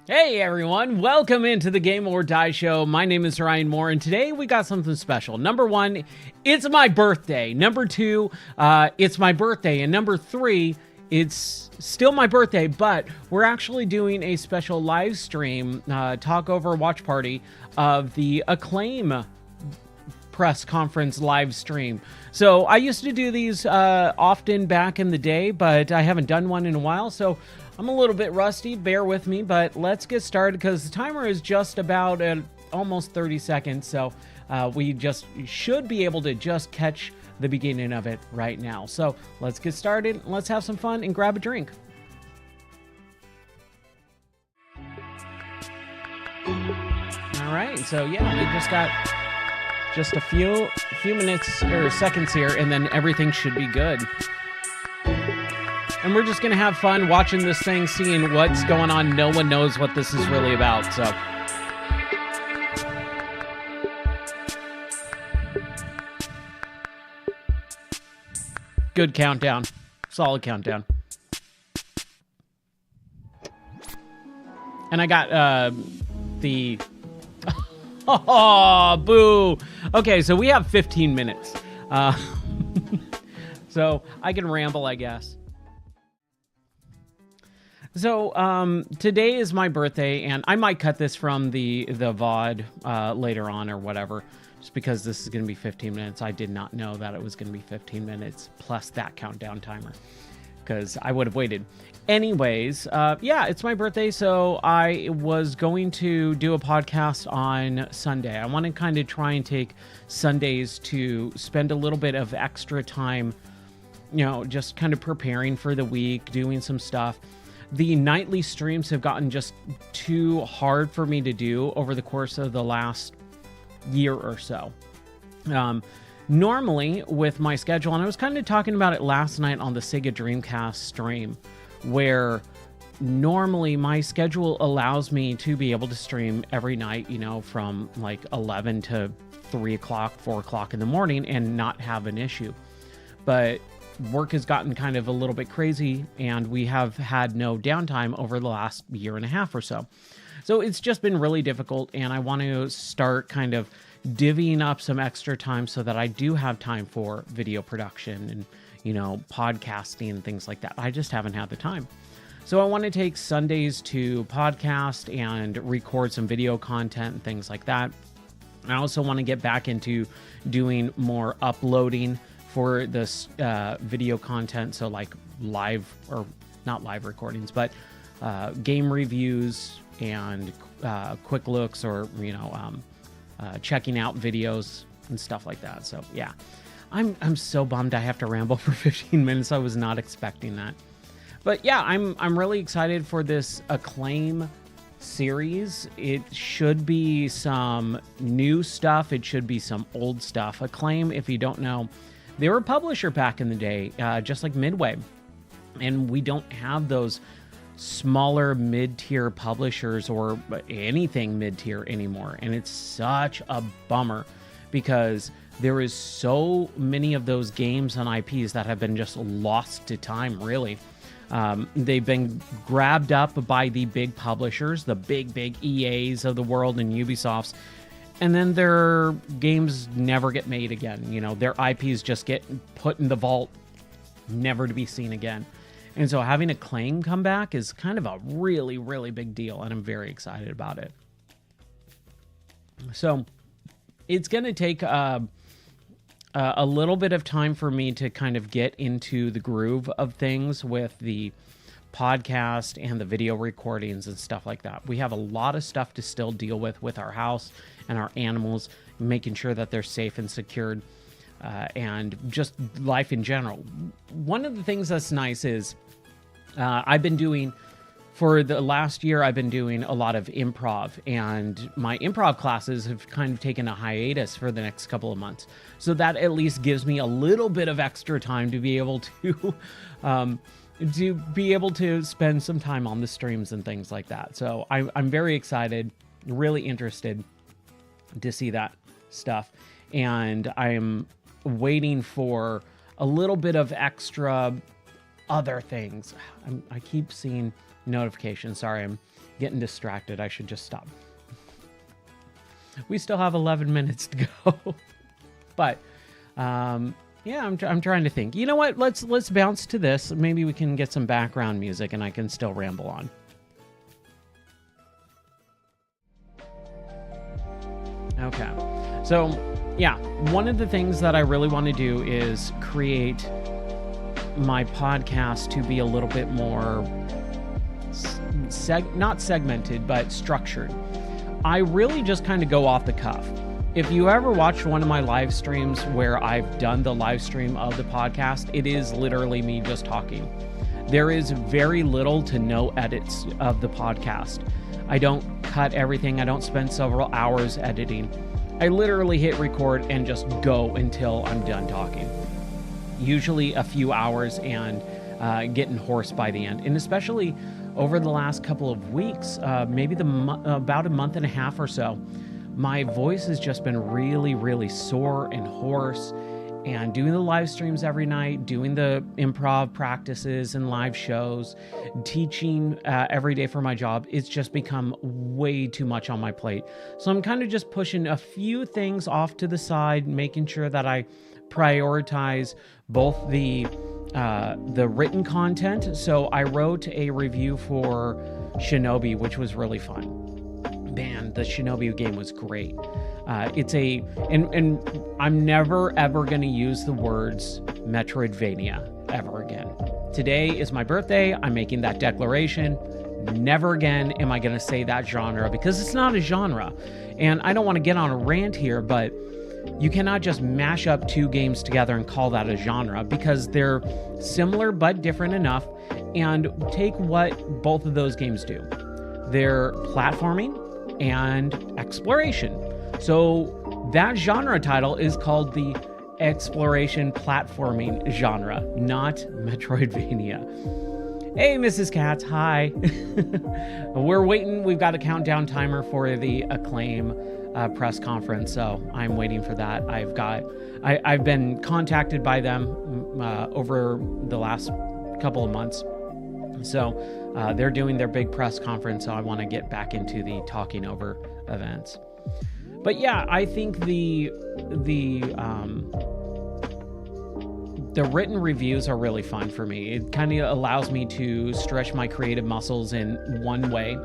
Hey everyone, welcome into the Game or Die Show. My name is Ryan Moore, and today we got something special. Number one, it's my birthday. Number two, it's my birthday. And number three, it's still my birthday, but we're actually doing a special live stream, talk over watch party of the Acclaim press conference live stream. So I used to do these often back in the day, but I haven't done one in a while, so I'm a little bit rusty, bear with me, but let's get started because the timer is just about at almost 30 seconds, so we just should be able to just catch the beginning of it right now. So let's get started, let's have some fun and grab a drink. All right, so yeah, we just got just a few minutes or seconds here, and then everything should be good. And we're just going to have fun watching this thing, seeing what's going on. No one knows what this is really about, so. Good countdown. Solid countdown. And I got the... Oh, boo. Okay, so we have 15 minutes. So I can ramble, I guess. So today is my birthday, and I might cut this from the VOD later on or whatever, just because this is going to be 15 minutes. I did not know that it was going to be 15 minutes plus that countdown timer, because I would have waited. Anyways, yeah, it's my birthday, so I was going to do a podcast on Sunday. I want to kind of try and take Sundays to spend a little bit of extra time, you know, just kind of preparing for the week, doing some stuff. The nightly streams have gotten just too hard for me to do over the course of the last year or so. Normally, with my schedule, and I was kind of talking about it last night on the Sega Dreamcast stream, where normally my schedule allows me to be able to stream every night, you know, from like 11 to 3 o'clock, 4 o'clock in the morning and not have an issue. But work has gotten kind of a little bit crazy, and we have had no downtime over the last year and a half or so. So it's just been really difficult, and I want to start kind of divvying up some extra time so that I do have time for video production and, you know, podcasting and things like that. I just haven't had the time. So I want to take Sundays to podcast and record some video content and things like that. I also want to get back into doing more uploading for this video content, so like live, or not live recordings, but game reviews and quick looks, or, you know, checking out videos and stuff like that. So yeah, I'm so bummed I have to ramble for 15 minutes. I was not expecting that. But yeah, I'm really excited for this Acclaim series. It should be some new stuff. It should be some old stuff. Acclaim, if you don't know, they were a publisher back in the day, just like Midway. And we don't have those smaller mid-tier publishers or anything mid-tier anymore. And it's such a bummer, because there is so many of those games and IPs that have been just lost to time, really. They've been grabbed up by the big publishers, the big EAs of the world and Ubisofts, and then their games never get made again. You know, their IPs just get put in the vault, never to be seen again. And so having Acclaim come back is kind of a really, really big deal, and I'm very excited about it. So it's going to take a little bit of time for me to kind of get into the groove of things with the podcast and the video recordings and stuff like that. We have a lot of stuff to still deal with our house and our animals, making sure that they're safe and secured, and just life in general. One of the things that's nice is I've been doing, for the last year, I've been doing a lot of improv, and my improv classes have kind of taken a hiatus for the next couple of months. So that at least gives me a little bit of extra time to be able to spend some time on the streams and things like that. So I'm very excited, really interested to see that stuff. And I'm waiting for a little bit of extra other things. I keep seeing notifications. Sorry, I'm Getting distracted. I should just stop. We still have 11 minutes to go. But yeah, I'm trying to think. You know what? Let's bounce to this. Maybe we can get some background music and I can still ramble on. Okay. So, yeah, one of the things that I really want to do is create my podcast to be a little bit more not segmented, but structured. I really just kind of go off the cuff. If you ever watched one of my live streams where I've done the live stream of the podcast, it is literally me just talking. There is very little to no edits of the podcast. I don't cut everything. I don't spend several hours editing. I literally hit record and just go until I'm done talking. Usually a few hours and getting hoarse by the end. And especially over the last couple of weeks, maybe about a month and a half or so, my voice has just been really, really sore and hoarse. And doing the live streams every night, doing the improv practices and live shows, teaching every day for my job, it's just become way too much on my plate. So I'm kind of just pushing a few things off to the side, making sure that I prioritize both the written content. So I wrote a review for Shinobi, which was really fun. Man, the Shinobi game was great. And I'm never ever going to use the words Metroidvania ever again. Today is my birthday. I'm making that declaration. Never again am I going to say that genre, because it's not a genre. And I don't want to get on a rant here, but you cannot just mash up two games together and call that a genre, because they're similar but different enough. And take what both of those games do. They're platforming and exploration. So that genre title is called the exploration platforming genre, not Metroidvania. Hey, Mrs. Katz, hi. We're waiting. We've got a countdown timer for the Acclaim press conference, so I'm waiting for that. I've been contacted by them over the last couple of months. So they're doing their big press conference, so I want to get back into the talking over events. But yeah, I think the written reviews are really fun for me. It kind of allows me to stretch my creative muscles in one way.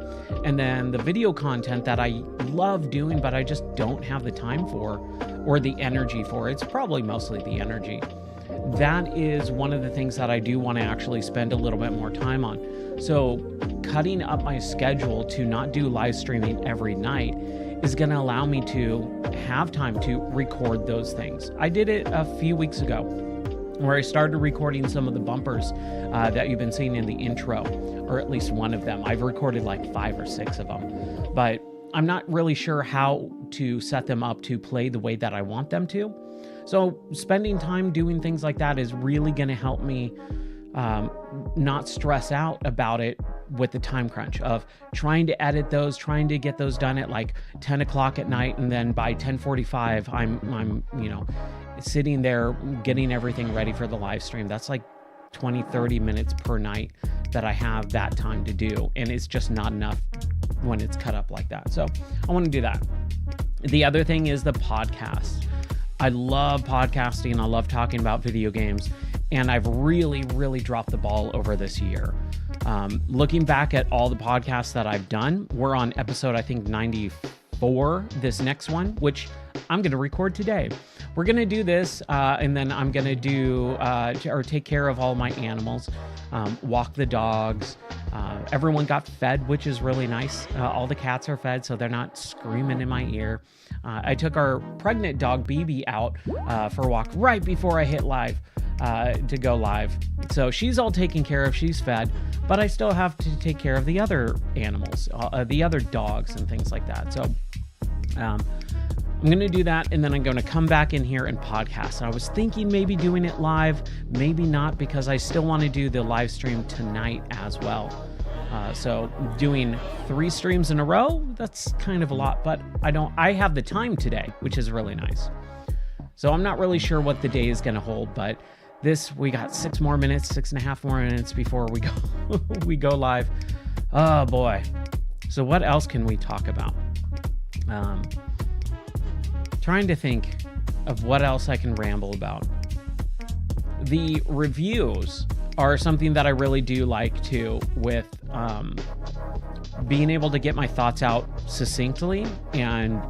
And then the video content that I love doing, but I just don't have the time for or the energy for. It's probably mostly the energy. That is one of the things that I do want to actually spend a little bit more time on. So cutting up my schedule to not do live streaming every night is going to allow me to have time to record those things. I did it a few weeks ago, where I started recording some of the bumpers that you've been seeing in the intro, or at least one of them. I've recorded like 5 or 6 of them, but I'm not really sure how to set them up to play the way that I want them to. So spending time doing things like that is really going to help me not stress out about it with the time crunch of trying to edit those, trying to get those done at like 10 o'clock at night. And then by 10:45, I'm sitting there getting everything ready for the live stream. That's like 20, 30 minutes per night that I have that time to do. And it's just not enough when it's cut up like that. So I want to do that. The other thing is the podcast. I love podcasting. I love talking about video games. And I've really, really dropped the ball over this year. Looking back at all the podcasts that I've done, we're on episode, I think, 94, this next one, which I'm going to record today. We're going to do this, and then I'm going to do, or take care of all my animals, walk the dogs. Everyone got fed, which is really nice. All the cats are fed, so they're not screaming in my ear. I took our pregnant dog, BB, out for a walk right before I hit live. To go live. So she's all taken care of, she's fed, but I still have to take care of the other animals, the other dogs and things like that. So I'm going to do that, and then I'm going to come back in here and podcast. I was thinking maybe doing it live, maybe not, because I still want to do the live stream tonight as well. So doing 3 streams in a row, that's kind of a lot, but I have the time today, which is really nice. So I'm not really sure what the day is going to hold, but we got 6.5 more minutes before we go live. Oh boy. So what else can we talk about? Trying to think of what else I can ramble about. The reviews are something that I really do like too, with being able to get my thoughts out succinctly and,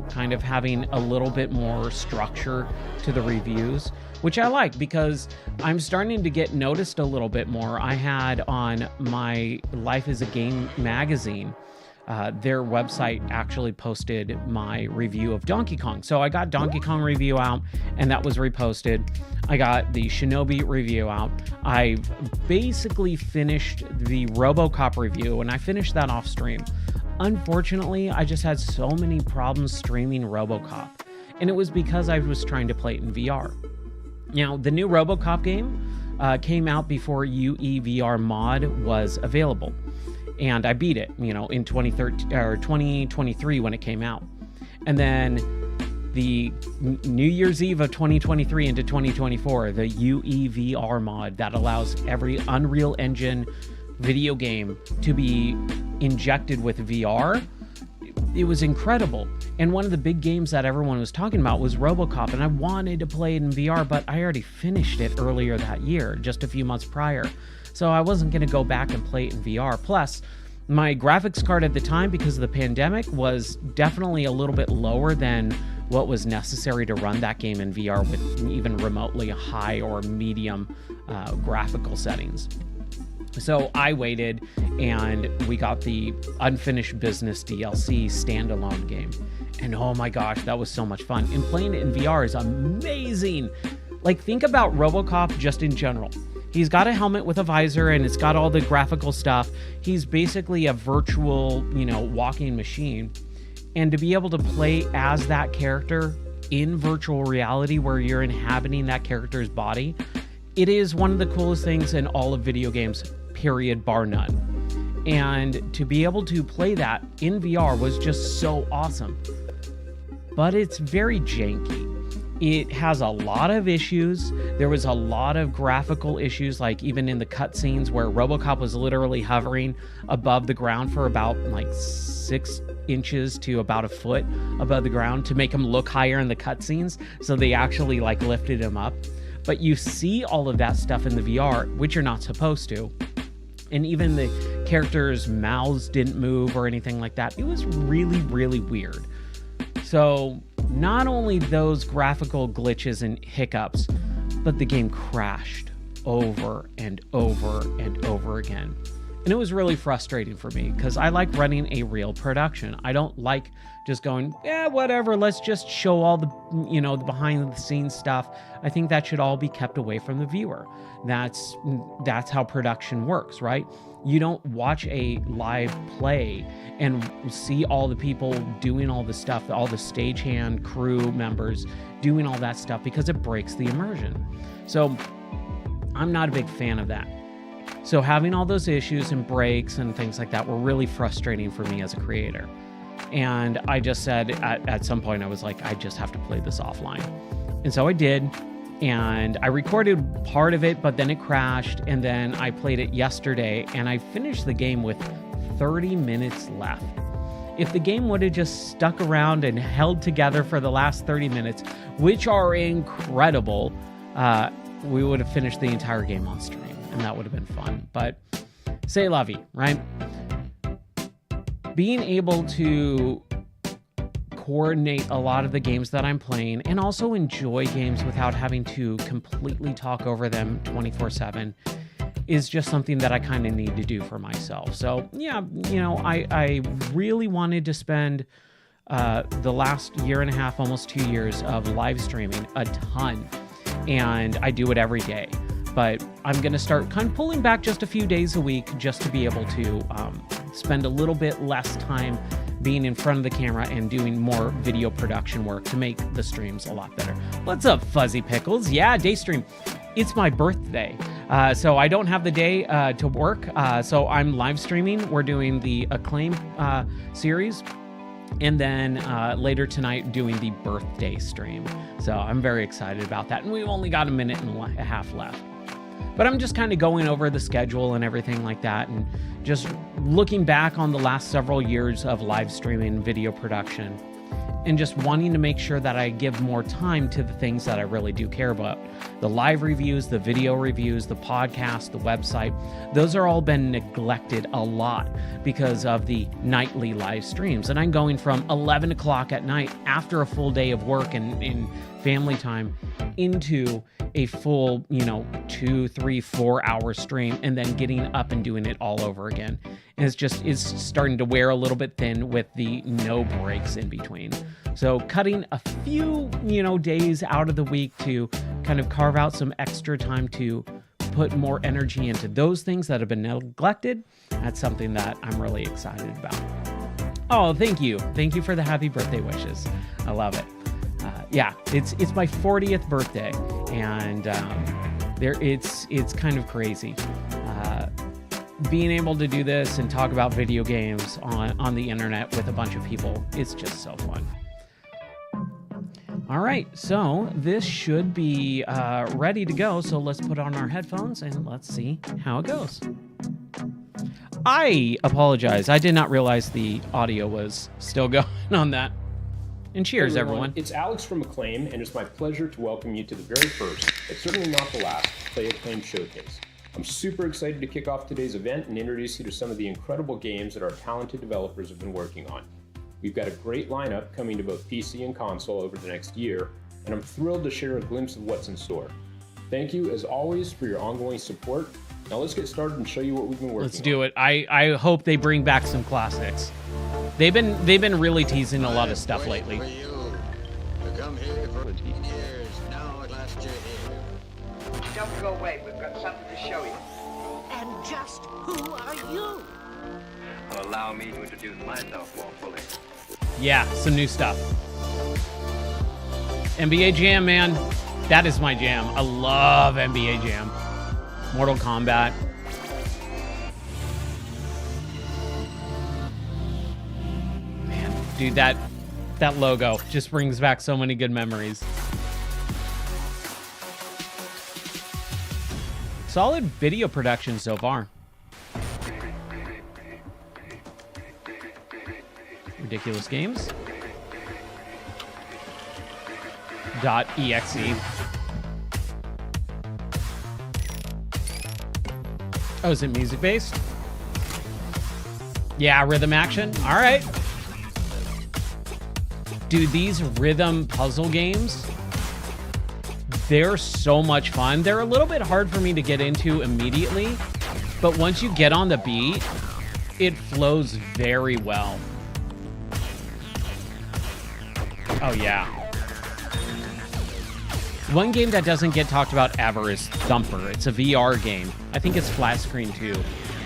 kind of having a little bit more structure to the reviews, which I like because I'm starting to get noticed a little bit more. I had on my Life is a Game magazine, their website actually posted my review of Donkey Kong. So I got Donkey Kong review out and that was reposted. I got the Shinobi review out. I've basically finished the RoboCop review and I finished that off stream. Unfortunately, I just had so many problems streaming RoboCop, and it was because I was trying to play it in VR. Now, the new RoboCop game came out before UEVR mod was available. And I beat it, in 2013 or 2023 when it came out. And then the New Year's Eve of 2023 into 2024, the UEVR mod that allows every Unreal Engine video game to be injected with VR. It was incredible. And one of the big games that everyone was talking about was RoboCop, and I wanted to play it in VR, but I already finished it earlier that year, just a few months prior. So I wasn't going to go back and play it in VR. Plus, my graphics card at the time, because of the pandemic, was definitely a little bit lower than what was necessary to run that game in VR with even remotely high or medium graphical settings. So I waited, and we got the Unfinished Business DLC standalone game. And oh my gosh, that was so much fun. And playing it in VR is amazing. Like, think about RoboCop just in general. He's got a helmet with a visor and it's got all the graphical stuff. He's basically a virtual, walking machine. And to be able to play as that character in virtual reality where you're inhabiting that character's body, it is one of the coolest things in all of video games, period, bar none. And to be able to play that in VR was just so awesome. But it's very janky. It has a lot of issues. There was a lot of graphical issues, like even in the cutscenes where RoboCop was literally hovering above the ground for about 6 inches to about a foot above the ground to make him look higher in the cutscenes. So they actually lifted him up. But you see all of that stuff in the VR, which you're not supposed to. And even the characters' mouths didn't move or anything like that. It was really, really weird. So not only those graphical glitches and hiccups, but the game crashed over and over and over again. And it was really frustrating for me because I like running a real production. I don't like just going, whatever, let's just show all the, the behind the scenes stuff. I think that should all be kept away from the viewer. That's how production works, right? You don't watch a live play and see all the people doing all the stuff, all the stagehand crew members doing all that stuff, because it breaks the immersion. So I'm not a big fan of that. So having all those issues and breaks and things like that were really frustrating for me as a creator. And I just said at some point, I was like, I just have to play this offline. And so I did. And I recorded part of it, but then it crashed. And then I played it yesterday and I finished the game with 30 minutes left. If the game would have just stuck around and held together for the last 30 minutes, which are incredible, we would have finished the entire game on stream. And that would have been fun. But c'est la vie, right? Being able to coordinate a lot of the games that I'm playing and also enjoy games without having to completely talk over them 24/7 is just something that I kind of need to do for myself. So yeah, I really wanted to spend the last year and a half, almost 2 years of live streaming a ton. And I do it every day. But I'm going to start kind of pulling back just a few days a week just to be able to spend a little bit less time being in front of the camera and doing more video production work to make the streams a lot better. What's up, Fuzzy Pickles? Yeah, day stream. It's my birthday. So I don't have the day to work. So I'm live streaming. We're doing the Acclaim series. And then later tonight, doing the birthday stream. So I'm very excited about that. And we've only got a minute and a half left. But I'm just kind of going over the schedule and everything like that, and just looking back on the last several years of live streaming video production, and just wanting to make sure that I give more time to the things that I really do care about. The live reviews, the video reviews, the podcast, the website, those are all been neglected a lot because of the nightly live streams. And I'm going from 11 o'clock at night after a full day of work and in family time into a full, 2, 3, 4 hour stream, and then getting up and doing it all over again. And it's starting to wear a little bit thin with the no breaks in between. So cutting a few, days out of the week to kind of carve out some extra time to put more energy into those things that have been neglected. That's something that I'm really excited about. Oh, thank you. Thank you for the happy birthday wishes. I love it. It's my 40th birthday, and it's kind of crazy. Being able to do this and talk about video games on the internet with a bunch of people, it's just so fun. All right, so this should be ready to go. So let's put on our headphones and let's see how it goes. I apologize. I did not realize the audio was still going on that. And cheers, everyone. It's Alex from Acclaim, and it's my pleasure to welcome you to the very first, but certainly not the last, Play Acclaim Showcase. I'm super excited to kick off today's event and introduce you to some of the incredible games that our talented developers have been working on. We've got a great lineup coming to both PC and console over the next year, and I'm thrilled to share a glimpse of what's in store. Thank you, as always, for your ongoing support. Now let's get started and show you what we've been working on. Let's do it. I hope they bring back some classics. They've been really teasing a lot of stuff lately. Don't go away. We've got something to show you. And just who are you? Allow me to introduce myself more fully. Yeah, some new stuff. NBA Jam, man. That is my jam. I love NBA Jam. Mortal Kombat. Man, dude, that logo just brings back so many good memories. Solid video production so far. Ridiculous Games. .exe. Oh, is it music based? Yeah, rhythm action. All right. Dude, these rhythm puzzle games, they're so much fun. They're a little bit hard for me to get into immediately, but once you get on the beat, it flows very well. Oh, yeah. One game that doesn't get talked about ever is Thumper. It's a VR game. I think it's flat screen too,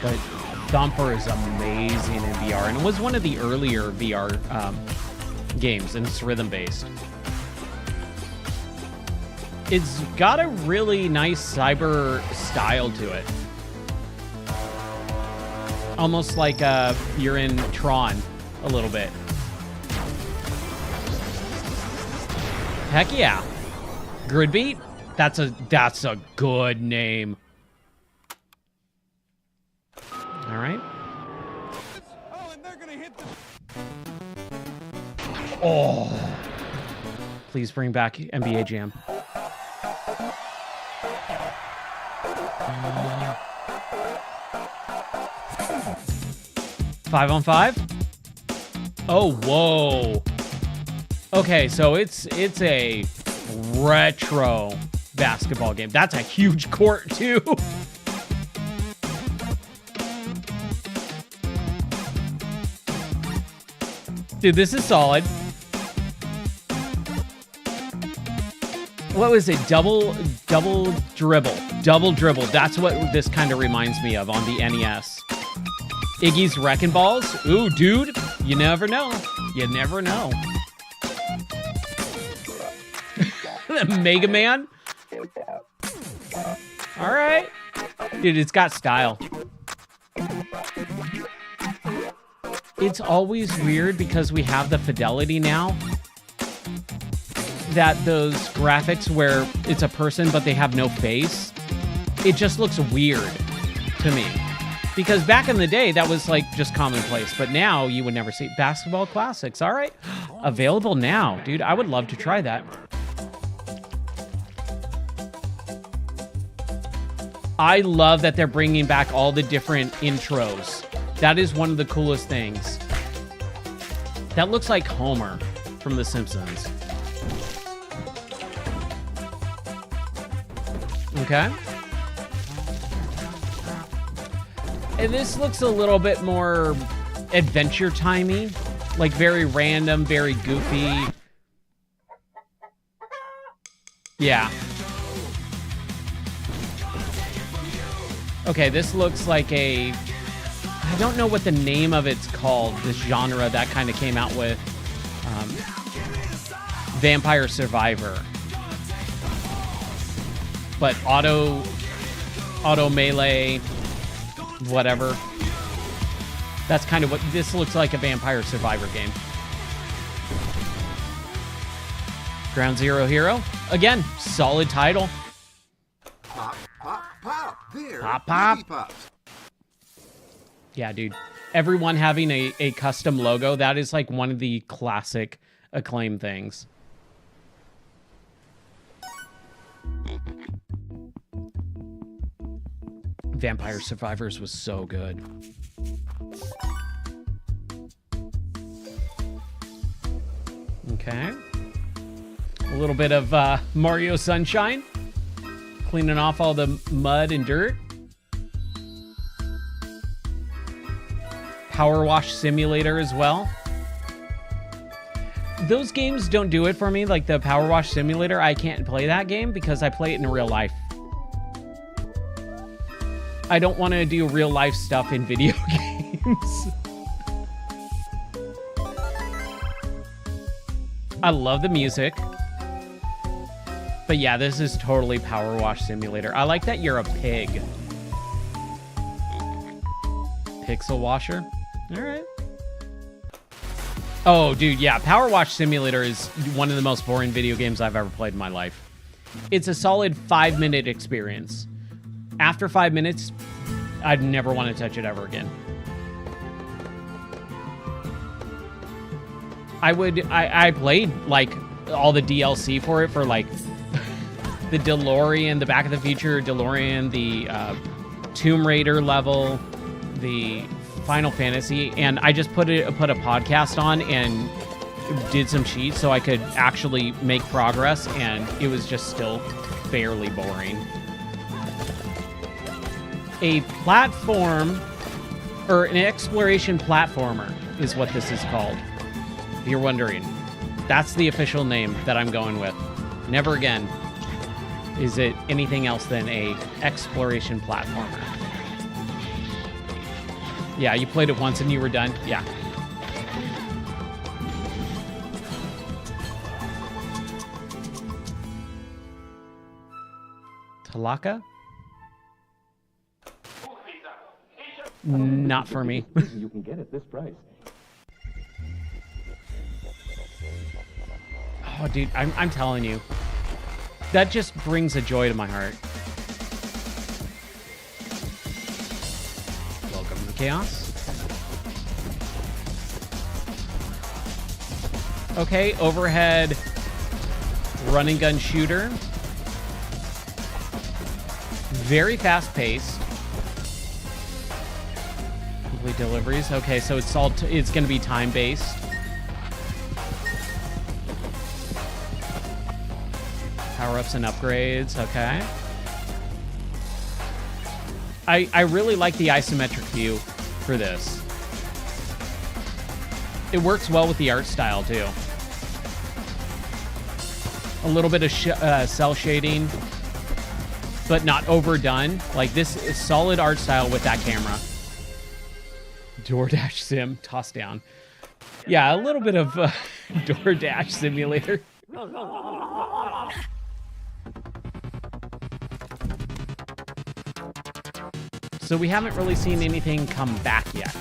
but Thumper is amazing in VR, and it was one of the earlier VR games, and it's rhythm based. It's got a really nice cyber style to it. Almost like you're in Tron a little bit. Heck yeah. Gridbeat? That's a good name. All right. Oh. Please bring back NBA Jam. 5-on-5? Oh, whoa. Okay, so it's a retro basketball game. That's a huge court too. Dude, this is solid. What was it? Double dribble. Double dribble. That's what this kind of reminds me of on the NES. Iggy's Wrecking Balls. Ooh, dude. You never know. You never know. Mega Man. All right. Dude, it's got style. It's always weird because we have the fidelity now that those graphics where it's a person but they have no face, it just looks weird to me. Because back in the day, that was like just commonplace. But now you would never see Basketball Classics. All right. Available now. Dude, I would love to try that. I love that they're bringing back all the different intros. That is one of the coolest things. That looks like Homer from The Simpsons. Okay. And this looks a little bit more Adventure Timey, like very random, very goofy. Yeah. Okay, this looks like a... I don't know what the name of it's called, this genre that kind of came out with Vampire Survivor. But auto melee, whatever. That's kind of what this looks like, a Vampire Survivor game. Ground Zero Hero. Again, solid title. Pop, pop, pop. There. Pop, pop. Baby pops. Yeah, dude. Everyone having a custom logo, that is like one of the classic Acclaim things. Vampire Survivors was so good. Okay. A little bit of Mario Sunshine. Cleaning off all the mud and dirt. Power Wash Simulator as well. Those games don't do it for me, like the Power Wash Simulator. I can't play that game because I play it in real life. I don't want to do real life stuff in video games. I love the music. But yeah, this is totally Power Wash Simulator. I like that you're a pig. Pixel washer. All right. Oh, dude, yeah. Power Wash Simulator is one of the most boring video games I've ever played in my life. It's a solid 5-minute experience. After 5 minutes, I'd never want to touch it ever again. I played, like, all the DLC for it, for, like, the DeLorean, the Back of the Future DeLorean, the Tomb Raider level, the Final Fantasy, and I just put a podcast on and did some cheats so I could actually make progress, and it was just still fairly boring. A platform, or an exploration platformer is what this is called. If you're wondering, that's the official name that I'm going with. Never again is it anything else than a exploration platformer. Yeah, you played it once and you were done? Yeah. Talaka? Not for me. You can get at this price. Oh, dude, I'm telling you. That just brings a joy to my heart. Welcome to Chaos. Okay, overhead run and gun shooter. Very fast paced. Complete deliveries. Okay, so it's all it's going to be time based. Power-ups and upgrades, okay. I really like the isometric view for this. It works well with the art style, too. A little bit of cell shading, but not overdone. Like, this is solid art style with that camera. DoorDash sim, toss down. Yeah, a little bit of DoorDash simulator. So we haven't really seen anything come back yet.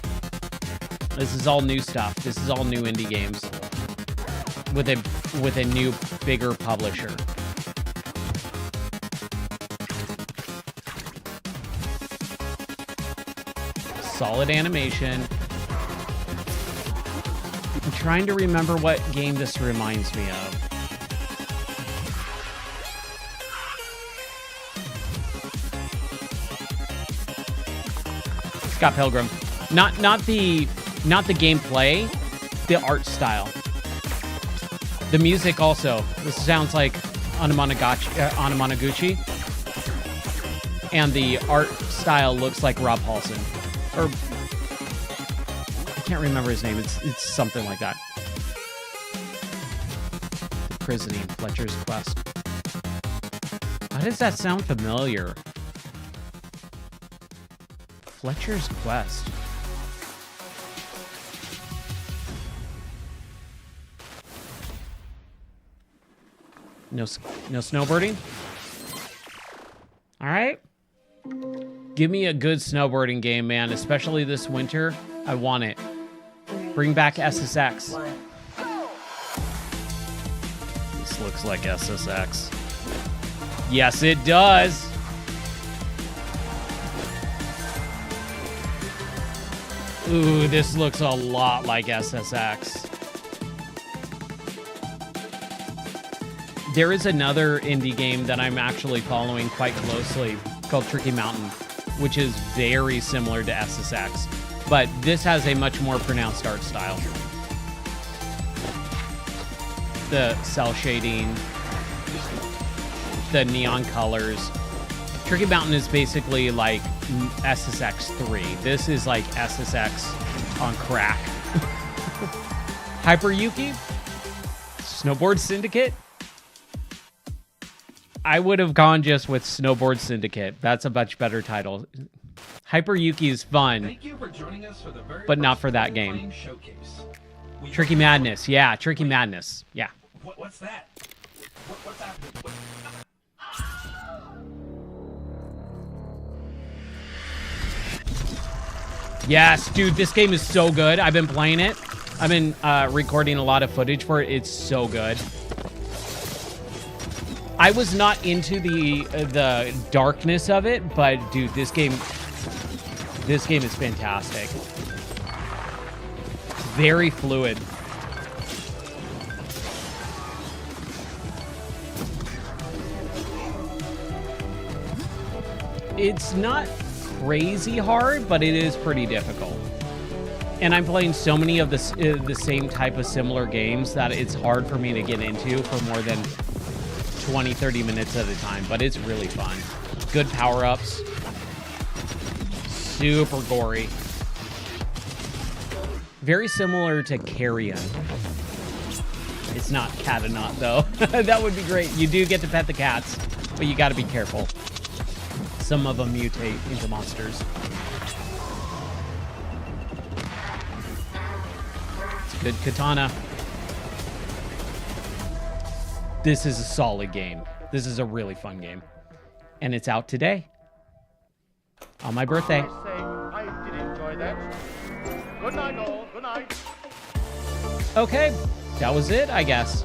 This is all new stuff. This is all new indie games with a new, bigger publisher. solid animation. I'm trying to remember what game this reminds me of. Scott Pilgrim. Not the gameplay, the art style. The music also. This sounds like Anamanaguchi. And the art style looks like Rob Paulson. Or I can't remember his name. It's something like that. Prisoning, Fletcher's Quest. Why does that sound familiar? Fletcher's Quest. No snowboarding? All right. Give me a good snowboarding game, man. Especially this winter. I want it. Bring back SSX. This looks like SSX. Yes, it does. Ooh, this looks a lot like SSX. There is another indie game that I'm actually following quite closely called Tricky Mountain, which is very similar to SSX, but this has a much more pronounced art style. The cell shading, the neon colors. Tricky Mountain is basically like SSX 3. This is like SSX on crack. Hyper Yuki? Snowboard Syndicate? I would have gone just with Snowboard Syndicate. That's a much better title. Hyper Yuki is fun, Thank you for joining us for the very but not first for that Acclaim game. Showcase. We Tricky hope- Madness. Yeah, Tricky Madness. Yeah. What's that? What's happening? Yes, dude, this game is so good. I've been playing it. I've been recording a lot of footage for it. It's so good. I was not into the darkness of it, but dude, this game is fantastic. Very fluid. It's not crazy hard, but it is pretty difficult. And I'm playing so many of the same type of similar games that it's hard for me to get into for more than 20, 30 minutes at a time, but it's really fun. Good power-ups. Super gory. Very similar to Carrion. It's not Cat-a-Knot, though. That would be great. You do get to pet the cats, but you got to be careful. Some of them mutate into monsters. It's a good katana. This is a solid game. This is a really fun game. And it's out today. On my birthday. I say, I did enjoy that. Good night, all. Good night. Okay. That was it, I guess.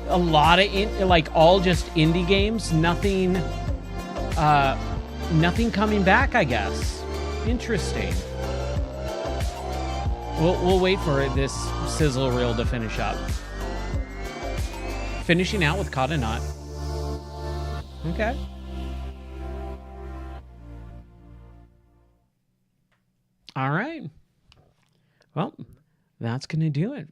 A lot of all just indie games. Nothing coming back, I guess. Interesting. We'll wait for this sizzle reel to finish up. Finishing out with Caught a Knot. Okay. All right. Well, that's going to do it.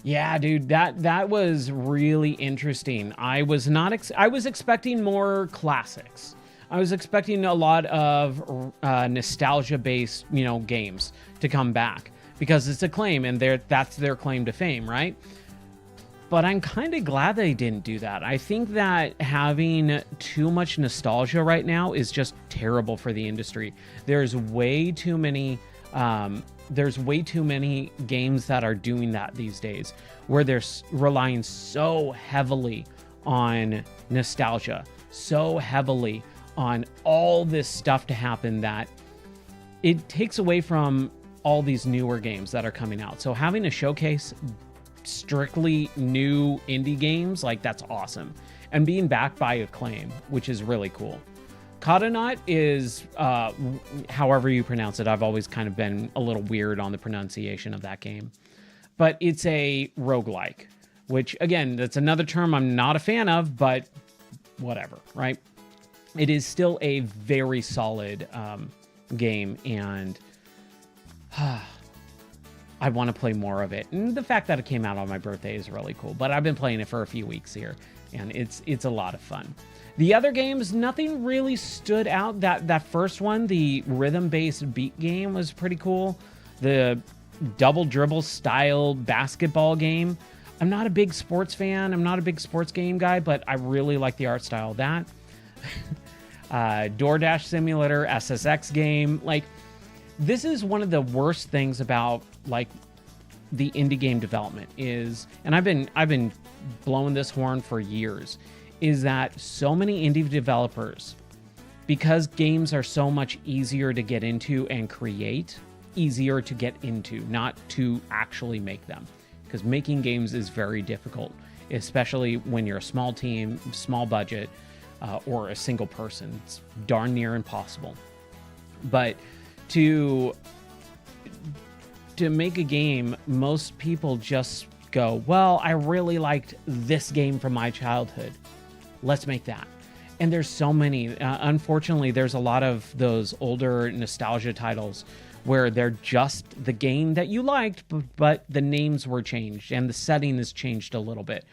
Yeah, dude, that was really interesting. I was not I was expecting more classics. I was expecting a lot of nostalgia-based, games to come back because it's Acclaim and that's their claim to fame, right? But I'm kind of glad they didn't do that. I think that having too much nostalgia right now is just terrible for the industry. There's way too many games that are doing that these days, where they're relying so heavily on nostalgia, so heavily on all this stuff to happen that it takes away from all these newer games that are coming out. So having a showcase strictly new indie games, like that's awesome. And being backed by Acclaim, which is really cool. Caudonaut is, however you pronounce it. I've always kind of been a little weird on the pronunciation of that game. But it's a roguelike, which, again, that's another term I'm not a fan of, but whatever, right? It is still a very solid game, and I want to play more of it. And the fact that it came out on my birthday is really cool, but I've been playing it for a few weeks here, and it's a lot of fun. The other games, nothing really stood out. That first one, the rhythm-based beat game, was pretty cool. The double dribble style basketball game. I'm not a big sports fan. I'm not a big sports game guy, but I really like the art style of that. DoorDash Simulator, SSX game. Like, this is one of the worst things about, like, the indie game development is, and I've been blowing this horn for years, is that so many indie developers, because games are so much easier to get into and create, easier to get into, not to actually make them. Because making games is very difficult, especially when you're a small team, small budget, or a single person. It's darn near impossible. But to make a game, most people just go, well, I really liked this game from my childhood. Let's make that. And there's so many. Unfortunately, there's a lot of those older nostalgia titles where they're just the game that you liked, but the names were changed and the setting is changed a little bit.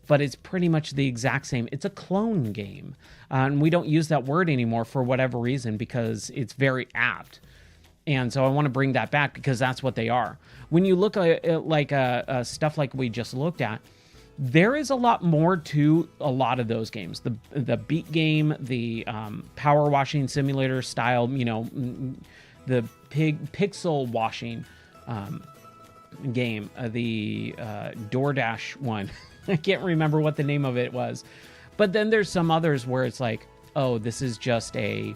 But it's pretty much the exact same. It's a clone game. And we don't use that word anymore for whatever reason because it's very apt. And so I want to bring that back because that's what they are. When you look at like stuff like we just looked at, there is a lot more to a lot of those games. The beat game, the power washing simulator style, you know, the pixel washing game, the DoorDash one. I can't remember what the name of it was. But then there's some others where it's like, oh, this is just a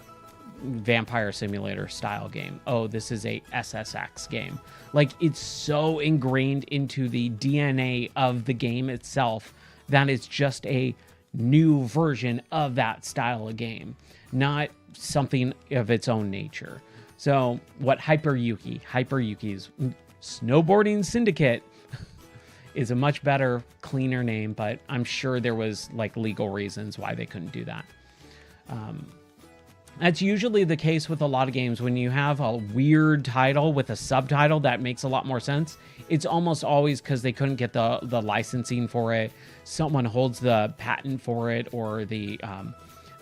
vampire simulator style game. Oh, this is a SSX game. Like, it's so ingrained into the DNA of the game itself that it's just a new version of that style of game, not something of its own nature. So what Hyperyuki's Snowboarding Syndicate is a much better, cleaner name, but I'm sure there was like legal reasons why they couldn't do that. That's usually the case with a lot of games. When you have a weird title with a subtitle that makes a lot more sense, it's almost always because they couldn't get the licensing for it. Someone holds the patent for it or the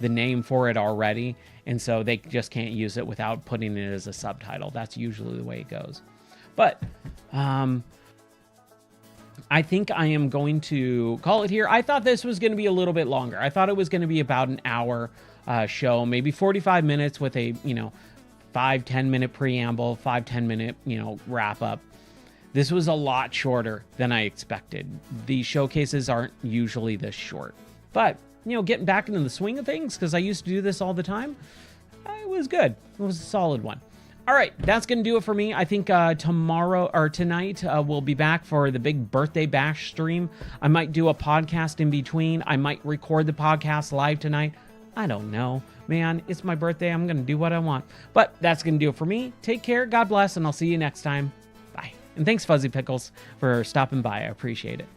name for it already, and so they just can't use it without putting it as a subtitle. That's usually the way it goes. But I think I am going to call it here. I thought this was going to be a little bit longer. I thought it was going to be about an hour show, maybe 45 minutes with a, 5-10 minute preamble, 5-10 minute, wrap up. This was a lot shorter than I expected. These showcases aren't usually this short, but getting back into the swing of things, because I used to do this all the time, it was good. It was a solid one. All right, that's going to do it for me. I think tomorrow or tonight we'll be back for the big birthday bash stream. I might do a podcast in between. I might record the podcast live tonight. I don't know, man. It's my birthday. I'm going to do what I want. But that's going to do it for me. Take care. God bless, and I'll see you next time. Bye. And thanks, Fuzzy Pickles, for stopping by. I appreciate it.